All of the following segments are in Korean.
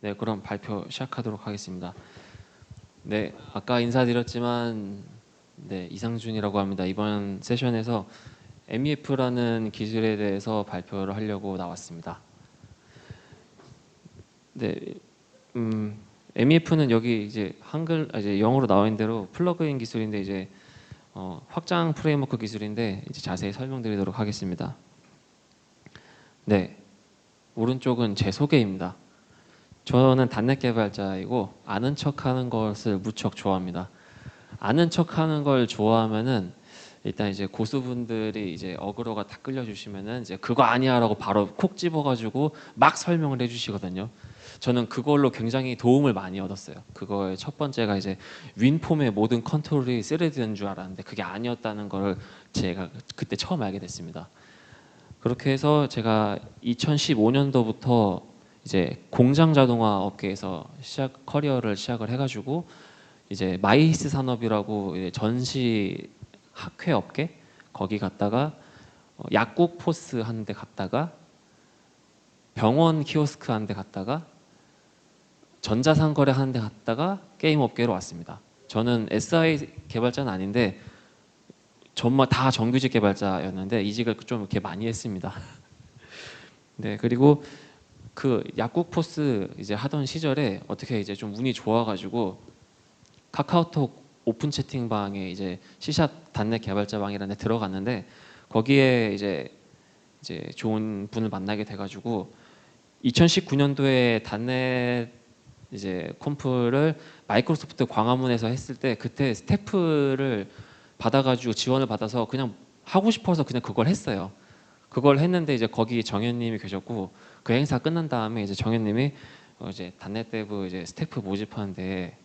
네, 그럼 발표 시작하도록 하겠습니다. 네, 아까 인사드렸지만 네, 이상준이라고 합니다. 이번 세션에서 MEF라는 기술에 대해서 발표를 하려고 나왔습니다. 네, MEF는 여기 이제 이제 영어로 나와 있는 대로 플러그인 기술인데 이제 확장 프레임워크 기술인데 이제 자세히 설명드리도록 하겠습니다. 네, 오른쪽은 제 소개입니다. 저는 단넷 개발자이고 아는 척하는 것을 무척 좋아합니다. 아는 척하는 걸 좋아하면은 일단 이제 고수분들이 이제 어그로가 다 끌려주시면은 이제 그거 아니야라고 바로 콕 집어가지고 막 설명을 해주시거든요. 저는 그걸로 굉장히 도움을 많이 얻었어요. 그거의 첫 번째가 이제 윈폼의 모든 컨트롤이 3D인 줄 알았는데 그게 아니었다는 걸 제가 그때 처음 알게 됐습니다. 그렇게 해서 제가 2015년도부터 이제 공장 자동화 업계에서 커리어를 시작을 해가지고 이제 마이스 산업이라고 이제 전시 학회 업계 거기 갔다가 약국 포스 한 대 갔다가 병원 키오스크 한 대 갔다가 전자상거래 하는 데 갔다가 게임 업계로 왔습니다. 저는 SI 개발자는 아닌데 정말 다 정규직 개발자였는데 이직을 좀 이렇게 많이 했습니다. 네, 그리고 그 약국 포스 이제 하던 시절에 어떻게 이제 좀 운이 좋아가지고 카카오톡 오픈 채팅방에 이제 C샵 단넷 개발자방이라는 데 들어갔는데 거기에 이제 좋은 분을 만나게 돼가지고 2019년도에 단넷 이제 컴프를 마이크로소프트 광화문에서 했을 때 그때 스태프를 받아가지고 지원을 받아서 그냥 하고 싶어서 그냥 그걸 했어요. 그걸 했는데 이제 거기 정현님이 계셨고 그 행사 끝난 다음에 이제 정현님이 이제 단넷 데브 이제 스태프 모집하는데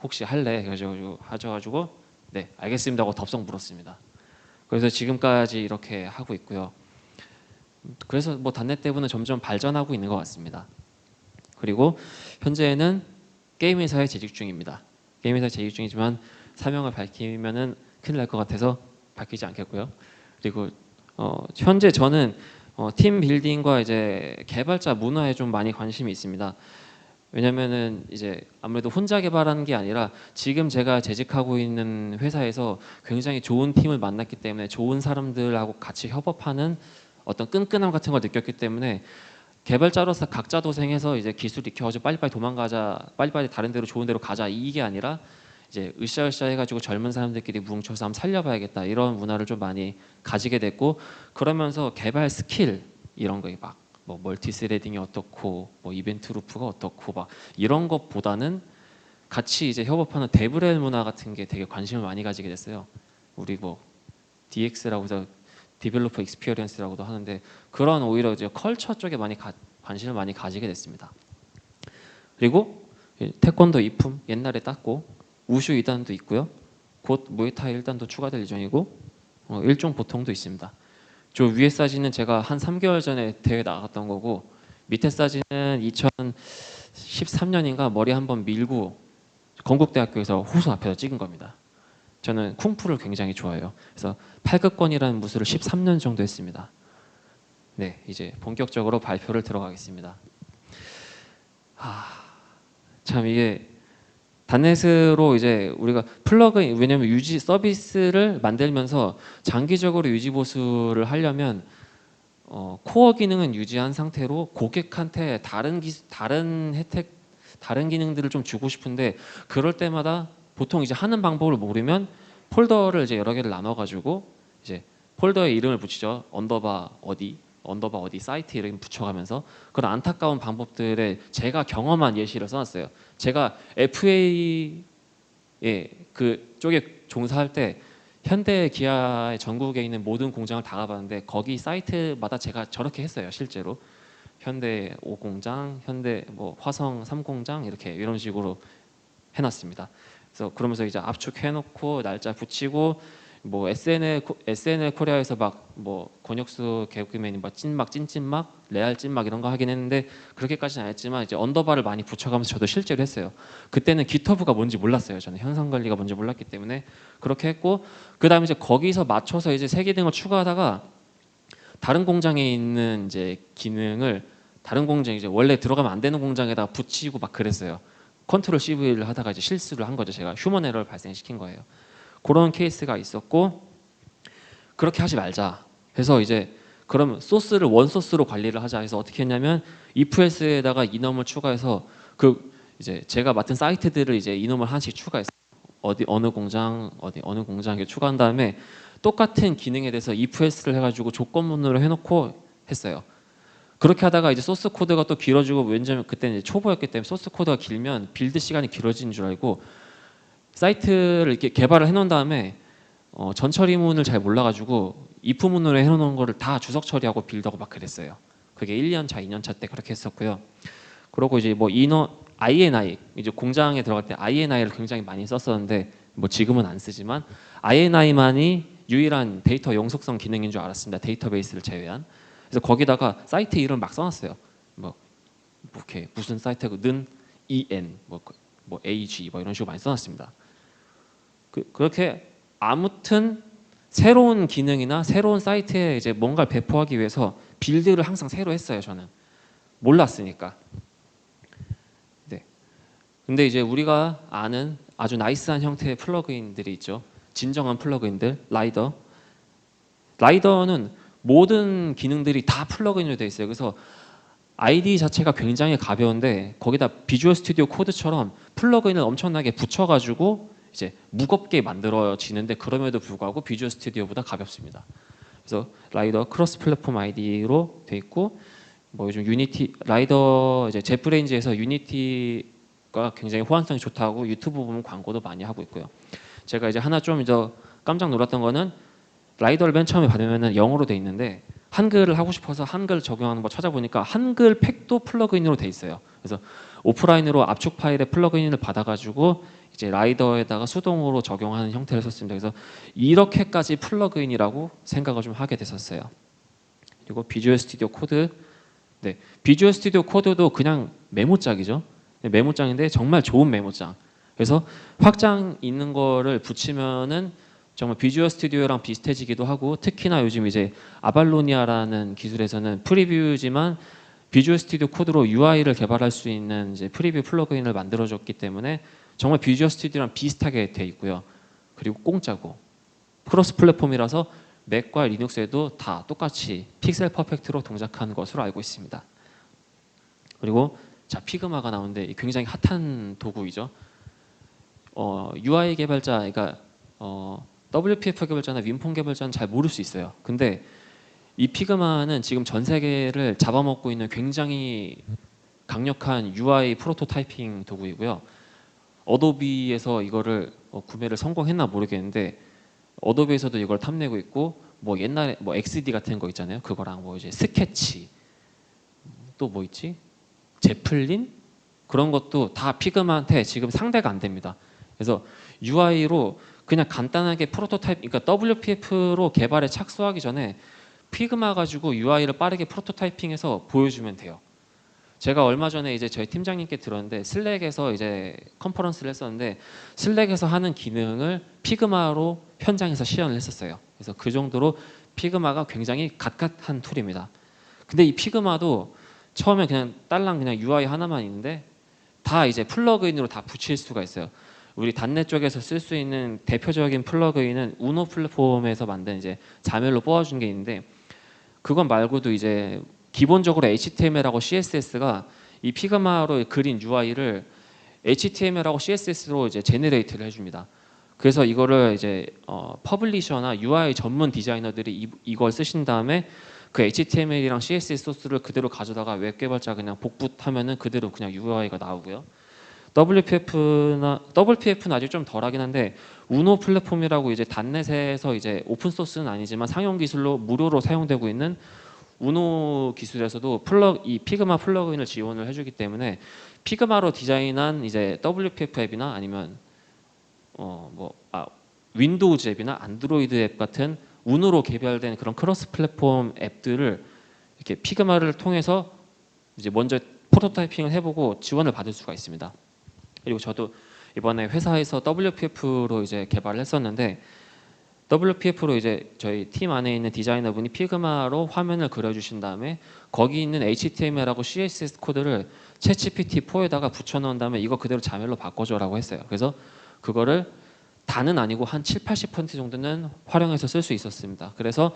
혹시 할래? 그래가지고 하셔가지고 네 알겠습니다 하고 덥석 물었습니다. 그래서 지금까지 이렇게 하고 있고요. 그래서 뭐 단넷 데브는 점점 발전하고 있는 것 같습니다. 그리고 현재는 게임 회사에 재직 중입니다. 게임 회사에 재직 중이지만 사명을 밝히면은 큰일 날 것 같아서 밝히지 않겠고요. 그리고 현재 저는 팀 빌딩과 이제 개발자 문화에 좀 많이 관심이 있습니다. 왜냐면은 이제 아무래도 혼자 개발하는 게 아니라 지금 제가 재직하고 있는 회사에서 굉장히 좋은 팀을 만났기 때문에 좋은 사람들하고 같이 협업하는 어떤 끈끈함 같은 걸 느꼈기 때문에 개발자로서 각자 도생해서 이제 기술 익혀가지고 빨리빨리 도망가자, 빨리빨리 다른 데로 좋은 데로 가자 이게 아니라 이제 으쌰으쌰 해가지고 젊은 사람들끼리 뭉쳐서 한번 살려봐야겠다 이런 문화를 좀 많이 가지게 됐고 그러면서 개발 스킬 이런 거에 막 뭐 멀티스레딩이 어떻고 뭐 이벤트 루프가 어떻고 막 이런 것보다는 같이 이제 협업하는 데브렐 문화 같은 게 되게 관심을 많이 가지게 됐어요. 우리 뭐 DX라고 해서 디벨로퍼 익스피리언스라고도 하는데 그런 오히려 이제 컬처 쪽에 많이 관심을 많이 가지게 됐습니다. 그리고 태권도 이품 옛날에 땄고 우슈 2단도 있고요. 곧 무에타이 1단도 추가될 예정이고 일종 보통도 있습니다. 저 위에 사진은 제가 한 3개월 전에 대회 나갔던 거고 밑에 사진은 2013년인가 머리 한번 밀고 건국대학교에서 호수 앞에서 찍은 겁니다. 저는 쿵푸를 굉장히 좋아해요. 그래서 8급권이라는 무술을 13년 정도 했습니다. 네, 이제 본격적으로 발표를 들어가겠습니다. 참 이게 단넷으로 이제 우리가 플러그인 왜냐면 유지 서비스를 만들면서 장기적으로 유지 보수를 하려면 코어 기능은 유지한 상태로 고객한테 다른 혜택, 다른 기능들을 좀 주고 싶은데 그럴 때마다 보통 이제 하는 방법을 모르면 폴더를 이제 여러 개를 나눠가지고 이제 폴더에 이름을 붙이죠. 언더바 어디 사이트 이름 붙여가면서 그런 안타까운 방법들에 제가 경험한 예시를 써놨어요. 제가 FA에 그 쪽에 종사할 때 현대 기아의 전국에 있는 모든 공장을 다 가봤는데 거기 사이트마다 제가 저렇게 했어요. 실제로 현대 5공장, 현대 뭐 화성 3공장 이렇게 이런 식으로 해놨습니다. 그래서 그러면서 이제 압축해놓고 날짜 붙이고 뭐 SNL 코리아에서 막 뭐 권혁수 개그맨이 막 찐막 레알 찐막 이런 거 하긴 했는데 그렇게까지는 안 했지만 이제 언더바를 많이 붙여가면서 저도 실제로 했어요. 그때는 깃허브가 뭔지 몰랐어요. 저는 현상 관리가 뭔지 몰랐기 때문에 그렇게 했고 그 다음에 이제 거기서 맞춰서 이제 세 기능을 추가하다가 다른 공장에 있는 이제 기능을 다른 공장 이제 원래 들어가면 안 되는 공장에다 붙이고 막 그랬어요. 컨트롤 CV를 하다가 이제 실수를 한 거죠. 제가 휴먼 에러를 발생시킨 거예요. 그런 케이스가 있었고 그렇게 하지 말자. 해서 이제 그럼 소스를 원소스로 관리를 하자 해서 어떻게 했냐면 ifelse에다가 이넘을 추가해서 그 이제 제가 맡은 사이트들을 이제 이넘을 하나씩 추가했어요. 어디 어느 공장 어느 공장에 추가한 다음에 똑같은 기능에 대해서 ifelse를 해가지고 조건문으로 해놓고 했어요. 그렇게 하다가 이제 소스 코드가 또 길어지고 왜냐면 그때는 이제 초보였기 때문에 소스 코드가 길면 빌드 시간이 길어지는 줄 알고 사이트를 이렇게 개발을 해놓은 다음에 전처리문을 잘 몰라가지고 if 문으로 해놓은 거를 다 주석 처리하고 빌드하고 막 그랬어요. 그게 1년 차, 2년 차 때 그렇게 했었고요. 그리고 이제 뭐 INI 이제 공장에 들어갈 때 INI를 굉장히 많이 썼었는데 뭐 지금은 안 쓰지만 INI만이 유일한 데이터 영속성 기능인 줄 알았습니다. 데이터베이스를 제외한. 그래서 거기다가 사이트 이름 막 써놨어요. 뭐 이렇게 무슨 사이트는 EN 뭐 AG 뭐 이런 식으로 많이 써놨습니다. 그렇게 아무튼 새로운 기능이나 새로운 사이트에 이제 뭔가를 배포하기 위해서 빌드를 항상 새로 했어요. 저는 몰랐으니까. 네. 근데 이제 우리가 아는 아주 나이스한 형태의 플러그인들이 있죠. 진정한 플러그인들, 라이더는 모든 기능들이 다 플러그인으로 되어 있어요. 그래서 아이디 자체가 굉장히 가벼운데 거기다 비주얼 스튜디오 코드처럼 플러그인을 엄청나게 붙여가지고 이제 무겁게 만들어지는데 그럼에도 불구하고 비주얼 스튜디오보다 가볍습니다. 그래서 라이더 크로스 플랫폼 아이디로 돼 있고 뭐 요즘 유니티 라이더 이제 제프레인즈에서 유니티가 굉장히 호환성이 좋다고 유튜브 보면 광고도 많이 하고 있고요. 제가 이제 하나 좀 이제 깜짝 놀랐던 거는 라이더를 맨 처음에 받으면은 영어로 돼 있는데 한글을 하고 싶어서 한글 적용하는 거 찾아보니까 한글 팩도 플러그인으로 돼 있어요. 그래서 오프라인으로 압축 파일에 플러그인을 받아가지고 이제 라이더에다가 수동으로 적용하는 형태를 썼습니다. 그래서 이렇게까지 플러그인이라고 생각을 좀 하게 됐었어요. 그리고 비주얼 스튜디오 코드, 네, 비주얼 스튜디오 코드도 그냥 메모장이죠. 메모장인데 정말 좋은 메모장. 그래서 확장 있는 거를 붙이면은 정말 비주얼 스튜디오랑 비슷해지기도 하고 특히나 요즘 이제 아발로니아라는 기술에서는 프리뷰지만 비주얼 스튜디오 코드로 UI를 개발할 수 있는 이제 프리뷰 플러그인을 만들어줬기 때문에 정말 비주얼 스튜디오랑 비슷하게 돼 있고요. 그리고 공짜고 크로스 플랫폼이라서 맥과 리눅스에도 다 똑같이 픽셀 퍼펙트로 동작하는 것으로 알고 있습니다. 그리고 자 피그마가 나오는데 굉장히 핫한 도구이죠. UI 개발자, 그러니까 WPF 개발자나 윈폼 개발자는 잘 모를 수 있어요. 근데 이 피그마는 지금 전 세계를 잡아먹고 있는 굉장히 강력한 UI 프로토타이핑 도구이고요. 어도비에서 이거를 구매를 성공했나 모르겠는데 어도비에서도 이걸 탐내고 있고 뭐 옛날에 뭐 XD 같은 거 있잖아요. 그거랑 뭐 이제 스케치 또 뭐 있지? 제플린 그런 것도 다 피그마한테 지금 상대가 안 됩니다. 그래서 UI로 그냥 간단하게 프로토타입, 그러니까 WPF로 개발에 착수하기 전에 피그마 가지고 UI를 빠르게 프로토타이핑해서 보여주면 돼요. 제가 얼마 전에 이제 저희 팀장님께 들었는데 슬랙에서 이제 컨퍼런스를 했었는데 슬랙에서 하는 기능을 피그마로 현장에서 시연을 했었어요. 그래서 그 정도로 피그마가 굉장히 갓갓한 툴입니다. 근데 이 피그마도 처음에 그냥 딸랑 그냥 UI 하나만 있는데 다 이제 플러그인으로 다 붙일 수가 있어요. 우리 단넷 쪽에서 쓸 수 있는 대표적인 플러그인은 우노 플랫폼에서 만든 이제 자멸로 뽑아준 게 있는데 그건 말고도 이제 기본적으로 HTML하고 CSS가 이 피그마로 그린 UI를 HTML하고 CSS로 이제 제너레이트를 해줍니다. 그래서 이거를 이제 퍼블리셔나 UI 전문 디자이너들이 이걸 쓰신 다음에 그 HTML이랑 CSS 소스를 그대로 가져다가 웹 개발자 그냥 복붙하면은 그대로 그냥 UI가 나오고요. WPF는 아직 좀 덜하긴 한데 우노 플랫폼이라고 이제 단넷에서 이제 오픈 소스는 아니지만 상용 기술로 무료로 사용되고 있는 우노 기술에서도 이 피그마 플러그인을 지원을 해주기 때문에 피그마로 디자인한 이제 WPF 앱이나 아니면 윈도우즈 앱이나 안드로이드 앱 같은 운으로 개발된 그런 크로스 플랫폼 앱들을 이렇게 피그마를 통해서 이제 먼저 프로토타이핑을 해보고 지원을 받을 수가 있습니다. 그리고 저도 이번에 회사에서 WPF로 이제 개발을 했었는데 WPF로 이제 저희 팀 안에 있는 디자이너분이 피그마로 화면을 그려주신 다음에 거기 있는 HTML하고 CSS 코드를 챗GPT-4에다가 붙여넣은 다음에 이거 그대로 자멜로 바꿔줘라고 했어요. 그래서 그거를 다는 아니고 한 7, 80% 정도는 활용해서 쓸 수 있었습니다. 그래서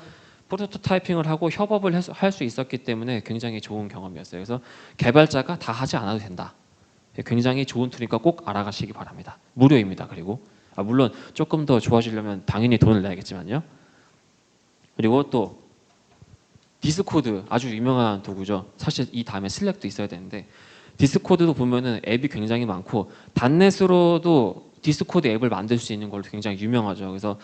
프로토타이핑을 하고 협업을 할 수 있었기 때문에 굉장히 좋은 경험이었어요. 그래서 개발자가 다 하지 않아도 된다. 굉장히 좋은 툴이니까 꼭 알아가시기 바랍니다. 무료입니다. 그리고 물론 조금 더 좋아지려면 당연히 돈을 내야겠지만요. 그리고 또 디스코드 아주 유명한 도구죠. 사실 이 다음에 슬랙도 있어야 되는데 디스코드도 보면은 앱이 굉장히 많고 단넷으로도 디스코드 앱을 만들 수 있는 걸로 굉장히 유명하죠. 그래서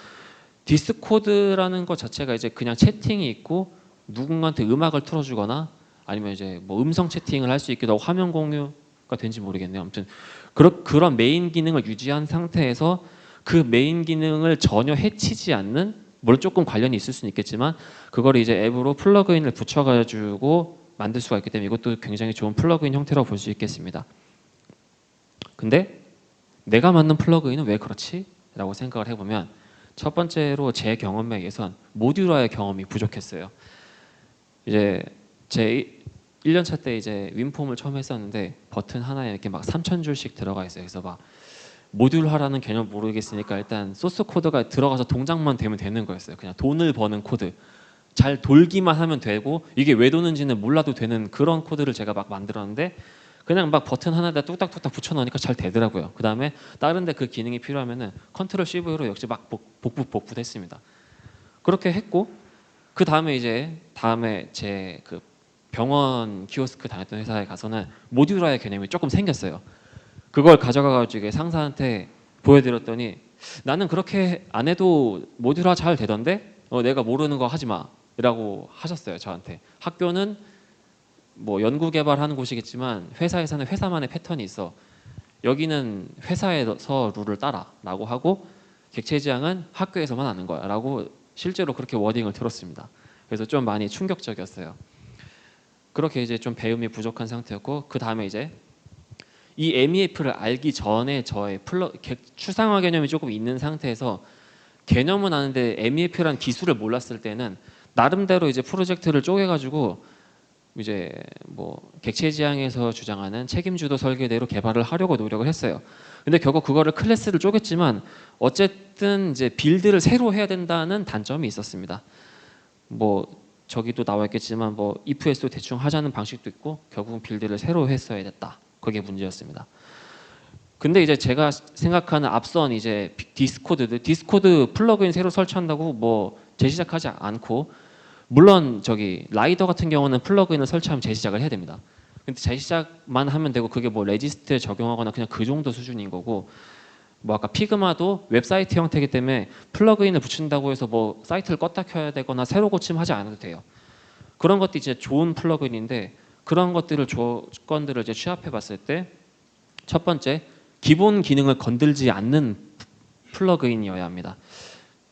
디스코드라는 것 자체가 이제 그냥 채팅이 있고 누군가한테 음악을 틀어주거나 아니면 이제 뭐 음성 채팅을 할 수 있기도 하고 화면 공유가 된지 모르겠네요. 아무튼 그런 메인 기능을 유지한 상태에서 그 메인 기능을 전혀 해치지 않는 물론 조금 관련이 있을 수는 있겠지만 그걸 이제 앱으로 플러그인을 붙여가지고 만들 수가 있기 때문에 이것도 굉장히 좋은 플러그인 형태라고 볼 수 있겠습니다. 근데 내가 만든 플러그인은 왜 그렇지? 라고 생각을 해보면 첫 번째로 제 경험에 의해선 모듈화의 경험이 부족했어요. 이제 제 1년차 때 이제 윈폼을 처음 했었는데 버튼 하나에 이렇게 막 3,000줄씩 들어가 있어요. 그래서 막 모듈화라는 개념 모르겠으니까 일단 소스 코드가 들어가서 동작만 되면 되는 거였어요. 그냥 돈을 버는 코드. 잘 돌기만 하면 되고 이게 왜 도는지는 몰라도 되는 그런 코드를 제가 막 만들었는데 그냥 막 버튼 하나에다 뚝딱뚝딱 붙여넣으니까 잘 되더라고요. 그 다음에 다른 데 그 기능이 필요하면은 컨트롤 C/V로 역시 막 복붙했습니다. 그렇게 했고 그 다음에 이제 제 그 병원 키오스크 다녔던 회사에 가서는 모듈화의 개념이 조금 생겼어요. 그걸 가져가가지고 상사한테 보여드렸더니 나는 그렇게 안 해도 모듈화 잘 되던데 내가 모르는 거 하지 마 라고 하셨어요. 저한테. 학교는 뭐 연구 개발하는 곳이겠지만 회사에서는 회사만의 패턴이 있어. 여기는 회사에서 룰을 따라 라고 하고 객체 지향은 학교에서만 하는 거야 라고 실제로 그렇게 워딩을 들었습니다. 그래서 좀 많이 충격적이었어요. 그렇게 이제 좀 배움이 부족한 상태였고 그 다음에 이제 이 MEF를 알기 전에 저의 추상화 개념이 조금 있는 상태에서 개념은 아는데 MEF라는 기술을 몰랐을 때는 나름대로 이제 프로젝트를 쪼개가지고 이제 뭐 객체 지향에서 주장하는 책임주도 설계대로 개발을 하려고 노력을 했어요. 근데 결국 그거를 클래스를 쪼갰지만 어쨌든 이제 빌드를 새로 해야 된다는 단점이 있었습니다. 뭐 저기도 나와 있겠지만 뭐 if에서 대충 하자는 방식도 있고 결국은 빌드를 새로 했어야 됐다. 그게 문제였습니다. 근데 이제 제가 생각하는 앞선 이제 디스코드 플러그인 새로 설치한다고 뭐 재시작하지 않고 물론 저기 라이더 같은 경우는 플러그인을 설치하면 재시작을 해야 됩니다. 근데 재시작만 하면 되고 그게 뭐 레지스트에 적용하거나 그냥 그 정도 수준인 거고 뭐 아까 피그마도 웹사이트 형태이기 때문에 플러그인을 붙인다고 해서 뭐 사이트를 껐다 켜야 되거나 새로 고침하지 않아도 돼요. 그런 것도 이제 좋은 플러그인인데 그런 것들을 조건들을 이제 취합해 봤을 때 첫 번째 기본 기능을 건들지 않는 플러그인이어야 합니다.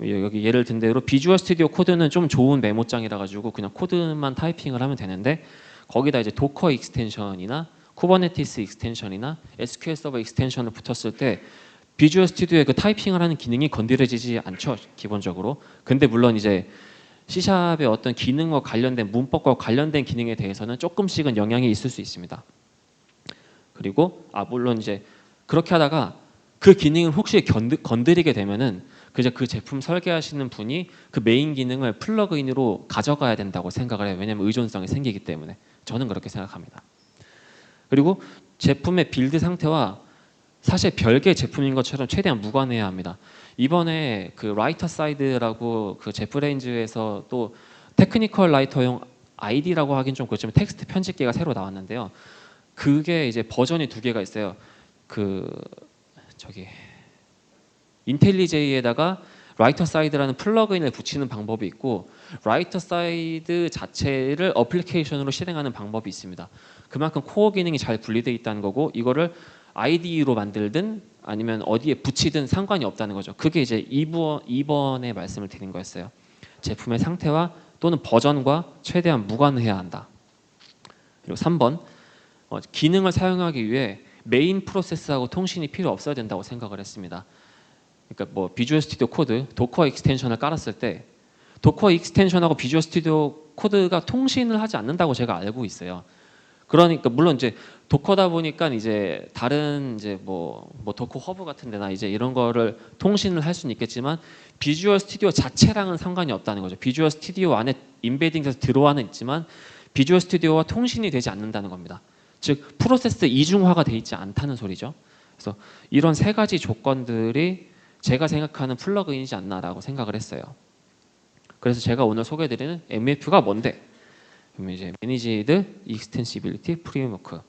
여기 예를 든 대로 비주얼 스튜디오 코드는 좀 좋은 메모장이라 가지고 그냥 코드만 타이핑을 하면 되는데 거기다 이제 도커 익스텐션이나 쿠버네티스 익스텐션이나 SQL 서버 익스텐션을 붙였을 때 비주얼 스튜디오에 그 타이핑을 하는 기능이 건드려지지 않죠, 기본적으로. 근데 물론 이제 C샵의 어떤 기능과 관련된 문법과 관련된 기능에 대해서는 조금씩은 영향이 있을 수 있습니다. 그리고 물론 이제 그렇게 하다가 그 기능을 혹시 건드리게 되면은 그 제품 설계하시는 분이 그 메인 기능을 플러그인으로 가져가야 된다고 생각을 해요. 왜냐하면 의존성이 생기기 때문에. 저는 그렇게 생각합니다. 그리고 제품의 빌드 상태와 사실 별개의 제품인 것처럼 최대한 무관해야 합니다. 이번에 그 라이터 사이드라고 그 제프레인즈에서 또 테크니컬 라이터용 ID라고 하긴 좀 그렇지만 텍스트 편집기가 새로 나왔는데요. 그게 이제 버전이 두 개가 있어요. 그 저기 인텔리제이에다가 라이터 사이드라는 플러그인을 붙이는 방법이 있고 라이터 사이드 자체를 어플리케이션으로 실행하는 방법이 있습니다. 그만큼 코어 기능이 잘 분리되어 있다는 거고 이거를 IDE로 만들든 아니면 어디에 붙이든 상관이 없다는 거죠. 그게 이제 2번의 말씀을 드린 거였어요. 제품의 상태와 또는 버전과 최대한 무관해야 한다. 그리고 3번 기능을 사용하기 위해 메인 프로세스하고 통신이 필요 없어야 된다고 생각을 했습니다. 그러니까 뭐 비주얼 스튜디오 코드, 도커 익스텐션을 깔았을 때 도커 익스텐션하고 비주얼 스튜디오 코드가 통신을 하지 않는다고 제가 알고 있어요. 그러니까 물론 이제 도커다 보니까 이제 다른 이제 뭐 도커 허브 같은 데나 이제 이런 거를 통신을 할 수는 있겠지만 비주얼 스튜디오 자체랑은 상관이 없다는 거죠. 비주얼 스튜디오 안에 인베딩돼서 들어와는 있지만 비주얼 스튜디오와 통신이 되지 않는다는 겁니다. 즉 프로세스 이중화가 돼 있지 않다는 소리죠. 그래서 이런 세 가지 조건들이 제가 생각하는 플러그인이지 않나라고 생각을 했어요. 그래서 제가 오늘 소개해드리는 MEF가 뭔데? 그러면 이제 Managed Extensibility Framework.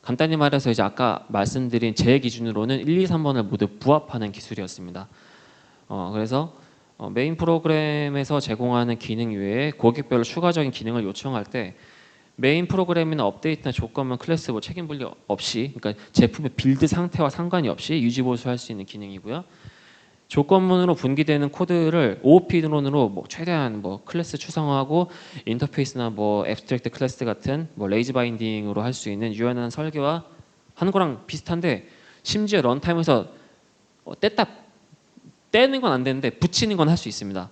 간단히 말해서 이제 아까 말씀드린 제 기준으로는 1, 2, 3번을 모두 부합하는 기술이었습니다. 그래서 메인 프로그램에서 제공하는 기능 외에 고객별로 추가적인 기능을 요청할 때 메인 프로그램이나 업데이트나 조건만 클래스 뭐 책임 분리 없이, 그러니까 제품의 빌드 상태와 상관이 없이 유지 보수할 수 있는 기능이고요. 조건문으로 분기되는 코드를 OOP 드론으로 뭐 최대한 뭐 클래스 추상화하고 인터페이스나 뭐 앱스트랙트 클래스 같은 뭐 레이지 바인딩으로 할 수 있는 유연한 설계와 하는 거랑 비슷한데 심지어 런타임에서 떼는 건 안 되는데 붙이는 건 할 수 있습니다.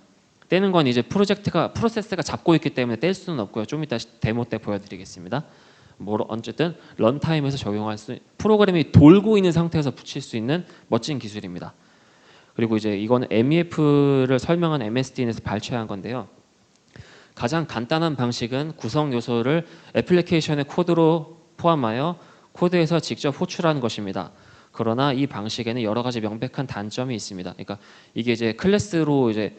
떼는 건 이제 프로세스가 잡고 있기 때문에 뗄 수는 없고요. 좀 이따 데모 때 보여드리겠습니다. 뭐 어쨌든 런타임에서 적용할 수, 프로그램이 돌고 있는 상태에서 붙일 수 있는 멋진 기술입니다. 그리고 이제 이거는 MEF를 설명한 MSDN에서 발췌한 건데요. 가장 간단한 방식은 구성 요소를 애플리케이션의 코드로 포함하여 코드에서 직접 호출하는 것입니다. 그러나 이 방식에는 여러 가지 명백한 단점이 있습니다. 그러니까 이게 이제 클래스로 이제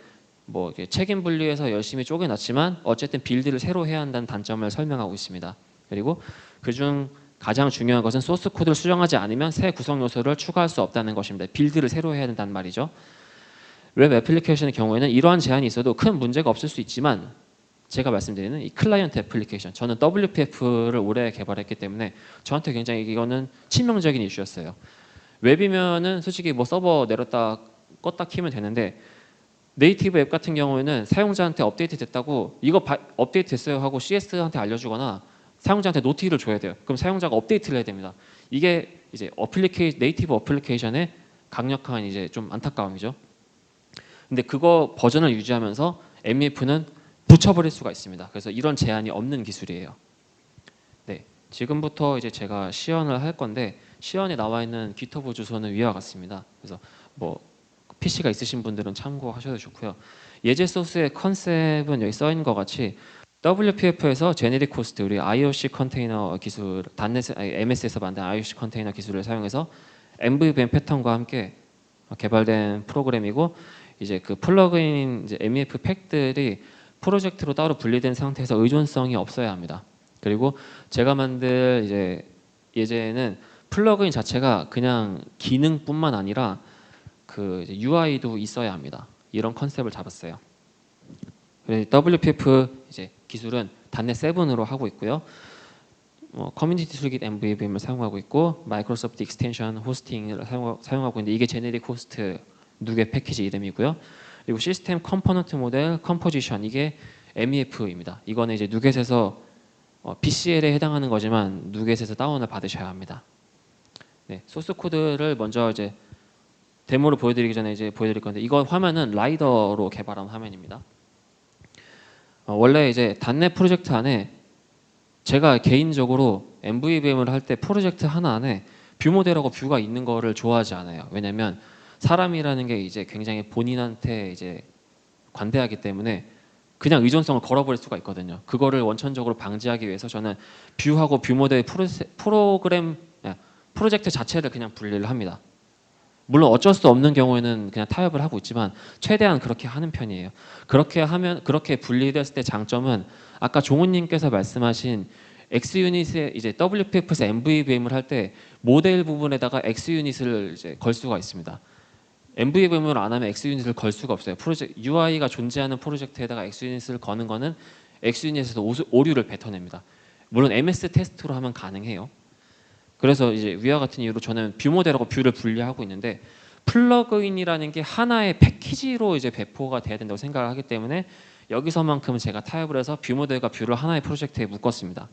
뭐 책임 분리해서 열심히 쪼개놨지만 어쨌든 빌드를 새로 해야 한다는 단점을 설명하고 있습니다. 그리고 그중 가장 중요한 것은 소스 코드를 수정하지 않으면 새 구성 요소를 추가할 수 없다는 것입니다. 빌드를 새로 해야 된다는 말이죠. 웹 애플리케이션의 경우에는 이러한 제한이 있어도 큰 문제가 없을 수 있지만 제가 말씀드리는 이 클라이언트 애플리케이션, 저는 WPF를 오래 개발했기 때문에 저한테 굉장히 이거는 치명적인 이슈였어요. 웹이면은 솔직히 뭐 서버 내렸다 껐다 키면 되는데 네이티브 앱 같은 경우에는 사용자한테 업데이트 됐다고 이거 업데이트 됐어요 하고 CS한테 알려주거나 사용자한테 노티를 줘야 돼요. 그럼 사용자가 업데이트를 해야 됩니다. 이게 이제 네이티브 어플리케이션의 강력한 이제 좀 안타까움이죠. 근데 그거 버전을 유지하면서 MEF는 붙여버릴 수가 있습니다. 그래서 이런 제한이 없는 기술이에요. 네, 지금부터 이제 제가 시연을 할 건데 시연에 나와 있는 GitHub 주소는 위와 같습니다. 그래서 뭐 PC가 있으신 분들은 참고하셔도 좋고요. 예제 소스의 컨셉은 여기 써 있는 것 같이 WPF에서 제네릭 호스트, 우리 IOC 컨테이너 기술, MS에서 만든 IOC 컨테이너 기술을 사용해서 MVVM 패턴과 함께 개발된 프로그램이고 이제 그 플러그인 이제 MEF 팩들이 프로젝트로 따로 분리된 상태에서 의존성이 없어야 합니다. 그리고 제가 만들 이제 예제는 플러그인 자체가 그냥 기능뿐만 아니라 그 UI도 있어야 합니다. 이런 컨셉을 잡았어요. WPF 이제 기술은 .NET 7으로 하고 있고요. 커뮤니티 툴깃 MVVM을 사용하고 있고 마이크로소프트 익스텐션 호스팅을 사용하고 있는데 이게 제네릭 호스트 누게 패키지 이름이고요. 그리고 시스템 컴포넌트 모델 컴포지션 이게 MEF입니다. 이거는 이제 누겟에서 BCL에 해당하는 거지만 누겟에서 다운을 받으셔야 합니다. 네, 소스 코드를 먼저 이제 데모를 보여드리기 전에 이제 보여드릴 건데 이거 화면은 라이더로 개발한 화면입니다. 원래 이제 .NET 프로젝트 안에 제가 개인적으로 MVVM을 할 때 프로젝트 하나 안에 뷰 모델하고 뷰가 있는 거를 좋아하지 않아요. 왜냐면 사람이라는 게 이제 굉장히 본인한테 이제 관대하기 때문에 그냥 의존성을 걸어버릴 수가 있거든요. 그거를 원천적으로 방지하기 위해서 저는 뷰하고 뷰 모델의 프로젝트 자체를 그냥 분리를 합니다. 물론 어쩔 수 없는 경우에는 그냥 타협을 하고 있지만 최대한 그렇게 하는 편이에요. 그렇게 분리됐을 때 장점은 아까 종훈님께서 말씀하신 X유닛에 이제 WPF에서 MVVM을 할 때 모델 부분에다가 X유닛을 이제 걸 수가 있습니다. MVVM을 안 하면 X유닛을 걸 수가 없어요. UI가 존재하는 프로젝트에다가 X유닛을 거는 거는 X유닛에서 오류를 뱉어냅니다. 물론 MS 테스트로 하면 가능해요. 그래서 이제 위와 같은 이유로 저는 뷰 모델하고 뷰를 분리하고 있는데 플러그인이라는 게 하나의 패키지로 이제 배포가 돼야 된다고 생각을 하기 때문에 여기서만큼은 제가 타협을 해서 뷰 모델과 뷰를 하나의 프로젝트에 묶었습니다.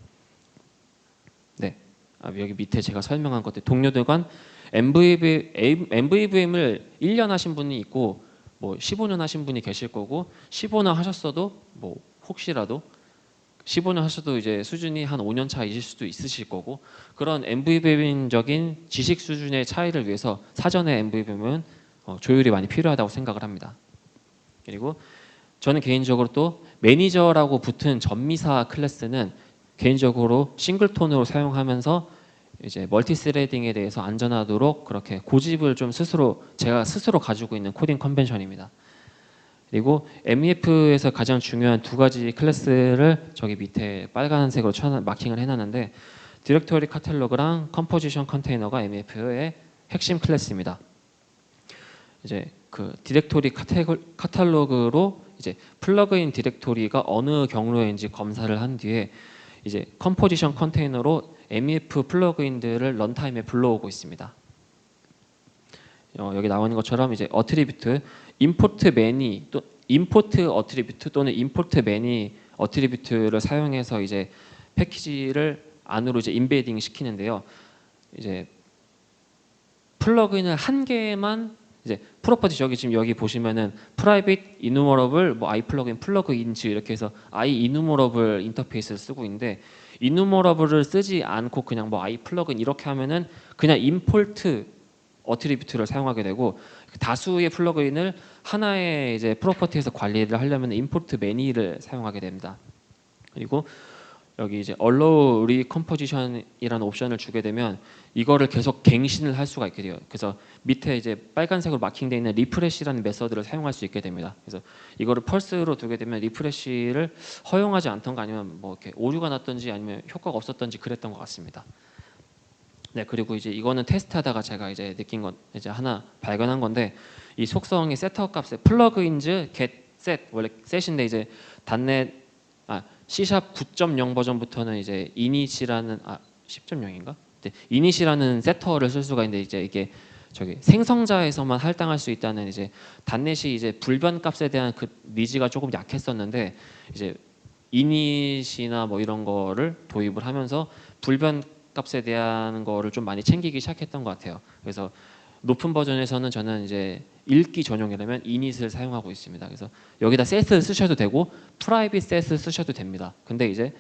네, 여기 밑에 제가 설명한 것들 동료들 간 MVVM을 1년 하신 분이 있고 뭐 15년 하신 분이 계실 거고 15년 하셨어도 뭐 혹시라도 15년 하셔도 이제 수준이 한 5년 차이실 수도 있으실 거고 그런 MVVM적인 지식 수준의 차이를 위해서 사전에 MVVM은 조율이 많이 필요하다고 생각을 합니다. 그리고 저는 개인적으로 또 매니저라고 붙은 전미사 클래스는 개인적으로 싱글톤으로 사용하면서 이제 멀티스레딩에 대해서 안전하도록 그렇게 고집을 좀 제가 스스로 가지고 있는 코딩 컨벤션입니다. 그리고 MEF에서 가장 중요한 두 가지 클래스를 저기 밑에 빨간색으로 마킹을 해놨는데 디렉토리 카탈로그랑 컴포지션 컨테이너가 MEF의 핵심 클래스입니다. 이제 그 디렉토리 카탈로그로 이제 플러그인 디렉토리가 어느 경로인지 검사를 한 뒤에 이제 컴포지션 컨테이너로 MEF 플러그인들을 런타임에 불러오고 있습니다. 여기 나오는 것처럼 이제 어트리뷰트 임포트 매니 또 임포트 어트리뷰트 또는 임포트 매니 어트리뷰트를 사용해서 이제 패키지를 안으로 이제 인베딩 시키는데요. 이제 플러그인을 한 개만 이제 프로퍼티 지금 여기 보시면은 private enumerable 뭐 i 플러그인 플러그인즈 이렇게 해서 i enumerable 인터페이스를 쓰고 있는데 enumerable을 쓰지 않고 그냥 뭐 i 플러그인 이렇게 하면은 그냥 import 어트리뷰트를 사용하게 되고 다수의 플러그인을 하나의 이제 프로퍼티에서 관리를 하려면 import many를 사용하게 됩니다. 그리고 여기 이제 allow recomposition이라는 옵션을 주게 되면 이거를 계속 갱신을 할 수가 있게 돼요. 그래서 밑에 이제 빨간색으로 마킹되어 있는 리프레시라는 메서드를 사용할 수 있게 됩니다. 그래서 이거를 펄스로 두게 되면 리프레시를 허용하지 않던가 아니면 뭐 이렇게 오류가 났던지 아니면 효과가 없었던지 그랬던 것 같습니다. 네, 그리고 이제 이거는 테스트하다가 제가 이제 느낀 건 이제 하나 발견한 건데 이 속성이 세터 값에 플러그인즈 get set 원래 set인데 이제 .NET C# 9.0 버전부터는 이제 init이라는 10.0인가? init이라는 세터를 쓸 수가 있는데 이제 이게 저기 생성자에서만 할당할 수 있다는 이제 .NET이 이제 불변 값에 대한 그 니즈가 조금 약했었는데 이제 init이나 뭐 이런 거를 도입을 하면서 불변 값에 대한 거를 좀 많이 챙기기 시작했던 것 같아요. 그래서 높은 버전에서는 저는 이제 읽기 전용이라면 init을 사용하고 있습니다. 그래서 여기다 set을 쓰셔도 되고 private set을 쓰셔도 됩니다. 근데 이제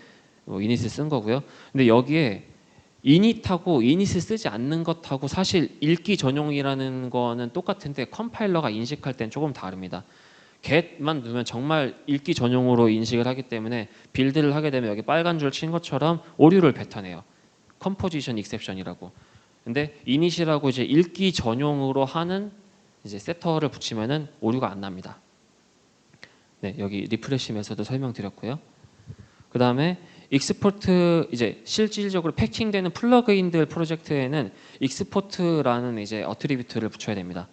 init을 쓴 거고요. 근데 여기에 init하고 init을 쓰지 않는 것하고 사실 읽기 전용이라는 거는 똑같은데 컴파일러가 인식할 땐 조금 다릅니다. get만 누르면 정말 읽기 전용으로 인식을 하기 때문에 빌드를 하게 되면 여기 빨간 줄 친 것처럼 오류를 뱉어내요. 컴포지션 익셉션이라고. 근데 init이라고 이제 읽기 전용으로 하는 이제 세터를 붙이면은 오류가 안 납니다. 네, 여기 리프레시 메서드 설명드렸고요. 그 다음에 익스포트 이제 실질적으로 패킹되는 플러그인들 프로젝트에는 익스포트라는 이제 어트리뷰트를 붙여야 됩니다.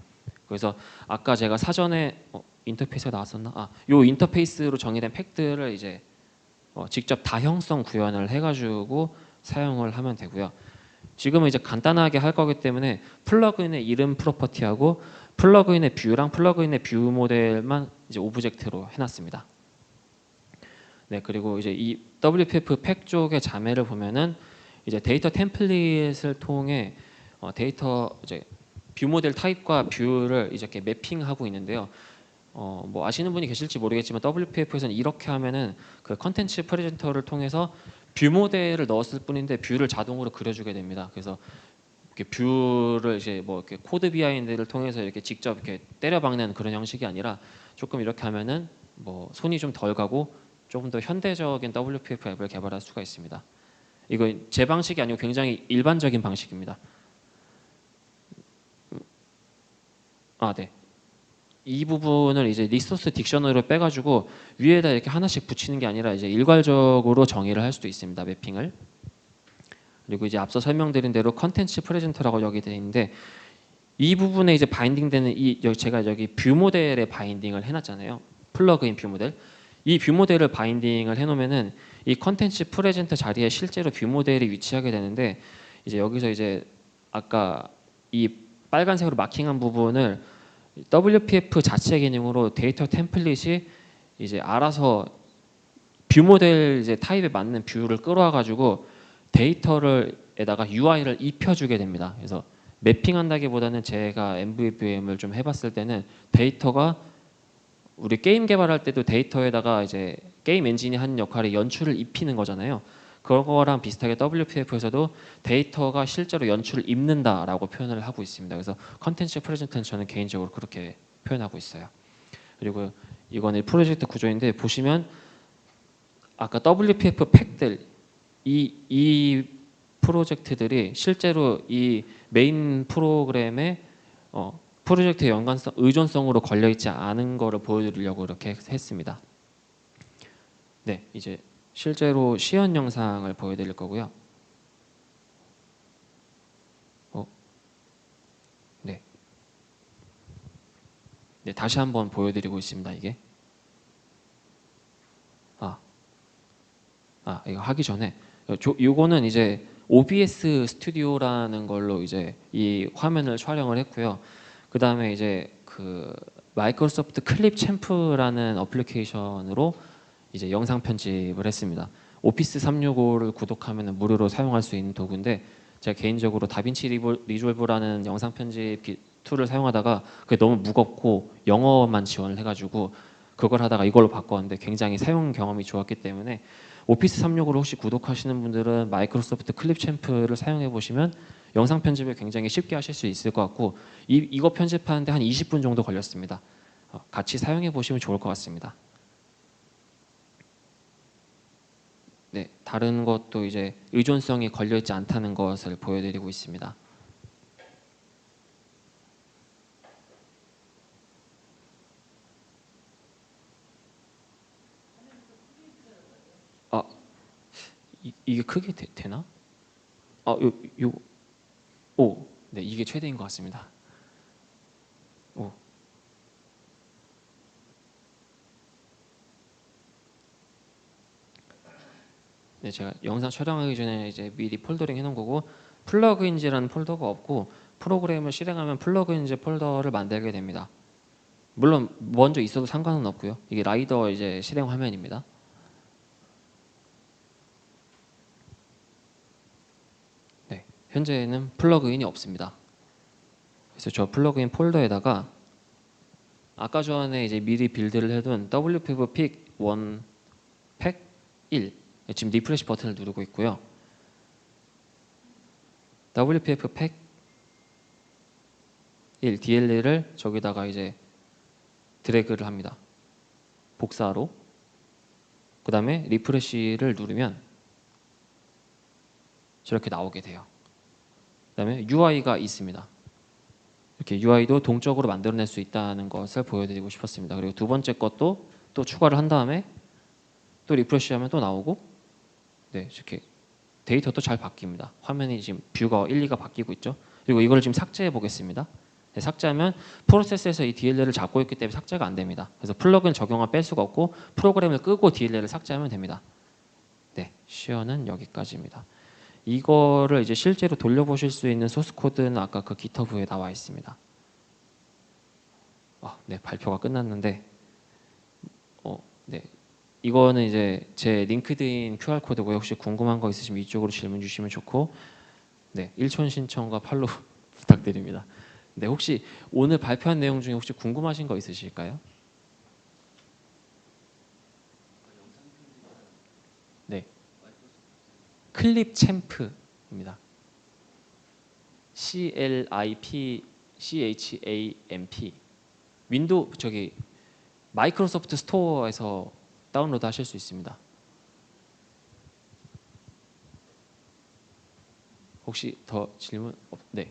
그래서 아까 제가 사전에 인터페이스가 나왔었나? 요 인터페이스로 정의된 팩들을 이제 직접 다형성 구현을 해가지고 사용을 하면 되고요. 지금은 이제 간단하게 할 거기 때문에 플러그인의 이름 프로퍼티하고 플러그인의 뷰랑 플러그인의 뷰 모델만 이제 오브젝트로 해놨습니다. 네, 그리고 이제 이 WPF 팩 쪽의 자매를 보면은 이제 데이터 템플릿을 통해 데이터 이제 뷰 모델 타입과 뷰를 이제 이렇게 매핑하고 있는데요. 뭐 아시는 분이 계실지 모르겠지만 WPF에서는 이렇게 하면은 그 컨텐츠 프레젠터를 통해서 뷰 모델을 넣었을 뿐인데 뷰를 자동으로 그려주게 됩니다. 그래서 이렇게 뷰를 이제 뭐 이렇게 코드 비하인드를 통해서 이렇게 직접 이렇게 때려박는 그런 형식이 아니라 조금 이렇게 하면은 뭐 손이 좀 덜 가고 조금 더 현대적인 WPF 앱을 개발할 수가 있습니다. 이거 제 방식이 아니고 굉장히 일반적인 방식입니다. 네. 이 부분을 이제 리소스 딕셔너리로 빼가지고 위에다 이렇게 하나씩 붙이는 게 아니라 이제 일괄적으로 정의를 할 수도 있습니다. 매핑을. 그리고 이제 앞서 설명드린 대로 컨텐츠 프레젠터라고 여기 되어 있는데 이 부분에 이제 바인딩되는 제가 여기 뷰 모델에 바인딩을 해놨잖아요. 플러그인 뷰 모델. 이 뷰 모델을 바인딩을 해놓으면은 이 컨텐츠 프레젠터 자리에 실제로 뷰 모델이 위치하게 되는데 이제 여기서 이제 아까 이 빨간색으로 마킹한 부분을 WPF 자체 기능으로 데이터 템플릿이 이제 알아서 뷰 모델 이제 타입에 맞는 뷰를 끌어와 가지고 데이터를 에다가 UI를 입혀주게 됩니다. 그래서 매핑한다기보다는 제가 MVVM을 좀 해봤을 때는 데이터가 우리 게임 개발할 때도 데이터에다가 이제 게임 엔진이 하는 역할이 연출을 입히는 거잖아요. 그거랑 비슷하게 WPF에서도 데이터가 실제로 연출을 입는다라고 표현을 하고 있습니다. 그래서 컨텐츠 프레젠테이션은 저는 개인적으로 그렇게 표현하고 있어요. 그리고 이거는 프로젝트 구조인데 보시면 아까 WPF 팩들 이 프로젝트들이 실제로 이 메인 프로그램의 프로젝트의 연관성, 의존성으로 걸려 있지 않은 거를 보여드리려고 이렇게 했습니다. 네, 이제 실제로 시연 영상을 보여드릴 거고요. 네, 네, 다시 한번 보여드리고 있습니다. 이게 이거 하기 전에 요거는 이제 OBS 스튜디오라는 걸로 이제 이 화면을 촬영을 했고요. 그 다음에 이제 그 마이크로소프트 클립 챔프라는 어플리케이션으로 이제 영상 편집을 했습니다. 오피스 365를 구독하면 무료로 사용할 수 있는 도구인데 제가 개인적으로 다빈치 리졸브라는 영상 편집 툴을 사용하다가 그게 너무 무겁고 영어만 지원을 해가지고 그걸 하다가 이걸로 바꿨는데 굉장히 사용 경험이 좋았기 때문에 오피스 365를 혹시 구독하시는 분들은 마이크로소프트 클립 챔프를 사용해 보시면 영상 편집을 굉장히 쉽게 하실 수 있을 것 같고 이거 편집하는데 한 20분 정도 걸렸습니다. 같이 사용해 보시면 좋을 것 같습니다. 네, 다른 것도 이제 의존성이 걸려 있지 않다는 것을 보여드리고 있습니다. 이게 크게 되나? 네, 이게 최대인 것 같습니다. 네, 제가 영상 촬영하기 전에 이제 미리 폴더링 해놓은 거고 플러그인즈라는 폴더가 없고 프로그램을 실행하면 플러그인즈 폴더를 만들게 됩니다. 물론 먼저 있어도 상관은 없고요. 이게 라이더 이제 실행 화면입니다. 네, 현재는 플러그인이 없습니다. 그래서 저 플러그인 폴더에다가 아까 전에 이제 미리 빌드를 해둔 WPV 픽 1 팩 1 지금 리프레시 버튼을 누르고 있고요. WPF 팩 1 DLL을 저기다가 이제 드래그를 합니다. 복사로. 그 다음에 리프레시를 누르면 저렇게 나오게 돼요. 그 다음에 UI가 있습니다. 이렇게 UI도 동적으로 만들어낼 수 있다는 것을 보여드리고 싶었습니다. 그리고 두 번째 것도 또 추가를 한 다음에 또 리프레시하면 또 나오고 네, 이렇게 데이터도 잘 바뀝니다. 화면이 지금 뷰가 1, 2가 바뀌고 있죠. 그리고 이걸 지금 삭제해 보겠습니다. 네, 삭제하면 프로세스에서 이 DLL을 잡고 있기 때문에 삭제가 안 됩니다. 그래서 플러그인 적용을 뺄 수가 없고 프로그램을 끄고 DLL을 삭제하면 됩니다. 네, 시연은 여기까지입니다. 이거를 이제 실제로 돌려보실 수 있는 소스 코드는 아까 그 GitHub에 나와 있습니다. 네, 발표가 끝났는데 네, 이거는 이제 제 링크드인 QR 코드고요. 혹시 궁금한 거 있으시면 이쪽으로 질문 주시면 좋고 네, 일촌 신청과 팔로우 부탁드립니다. 네, 혹시 오늘 발표한 내용 중에 혹시 궁금하신 거 있으실까요? 네, 클립 챔프입니다. CLIPCHAMP. 윈도우 저기 마이크로소프트 스토어에서 다운로드 하실 수 있습니다. 혹시 더 질문 네,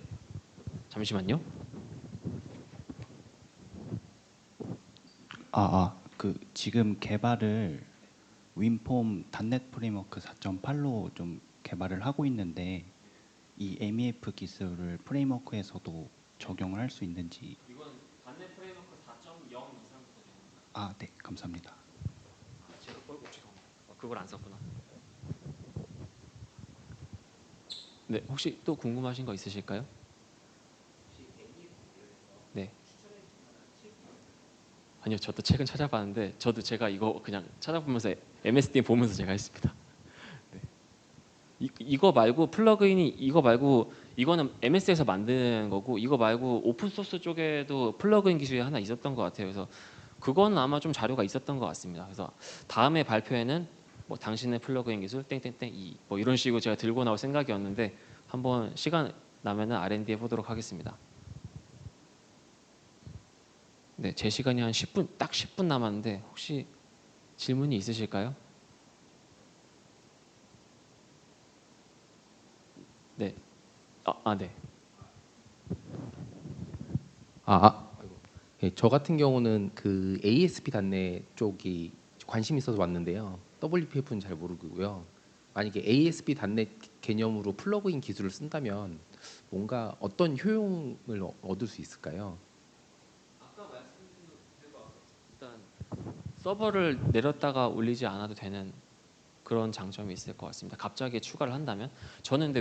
잠시만요. 그 지금 개발을 윈폼 .NET 프레임워크 4.8로 좀 개발을 하고 있는데 이 MEF 기술을 프레임워크에서도 적용을 할 수 있는지. 이건 .NET 프레임워크 4.0 이상부터 네, 감사합니다. 제가 그걸 안 썼구나. 네, 혹시 또 궁금하신 거 있으실까요? 네. 아니요, 저도 책은 찾아봤는데 저도 제가 이거 그냥 찾아보면서 MSD 보면서 제가 했습니다. 네. 이거 말고 플러그인이 이거 말고 이거는 MS에서 만든 거고 이거 말고 오픈 소스 쪽에도 플러그인 기술이 하나 있었던 것 같아요. 그래서 그건 아마 좀 자료가 있었던 것 같습니다. 그래서 다음에 발표에는 뭐 당신의 플러그인 기술 땡땡땡 뭐 이런 식으로 제가 들고 나올 생각이었는데 한번 시간 나면은 R&D 해보도록 하겠습니다. 네, 제 시간이 한 10분 딱 10분 남았는데 혹시 질문이 있으실까요? 네, 네. 아이고. 예, 저 같은 경우는 그 ASP 단내 쪽이 관심 있어서 왔는데요. WPF는 잘 모르고요. 만약에 ASP 단내 개념으로 플러그인 기술을 쓴다면 뭔가 어떤 효용을 얻을 수 있을까요? 일단 서버를 내렸다가 올리지 않아도 되는 그런 장점이 있을 것 같습니다. 갑자기 추가를 한다면 저는 근데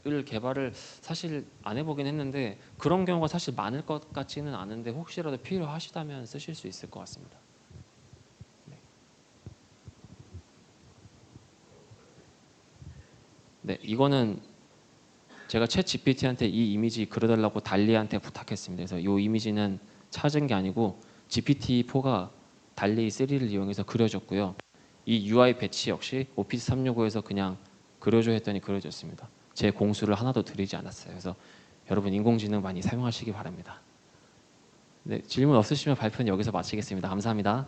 웹을 개발을 사실 안 해보긴 했는데 그런 경우가 사실 많을 것 같지는 않은데 혹시라도 필요하시다면 쓰실 수 있을 것 같습니다. 네, 네 이거는 제가 챗 GPT한테 이 이미지 그려달라고 달리한테 부탁했습니다. 그래서 이 이미지는 찾은 게 아니고 GPT-4가 달리 3를 이용해서 그려줬고요. 이 UI 배치 역시 오피스 365에서 그냥 그려줘 했더니 그려졌습니다. 제 공수를 하나도 들이지 않았어요. 그래서 여러분 인공지능 많이 사용하시기 바랍니다. 네, 질문 없으시면 발표는 여기서 마치겠습니다. 감사합니다.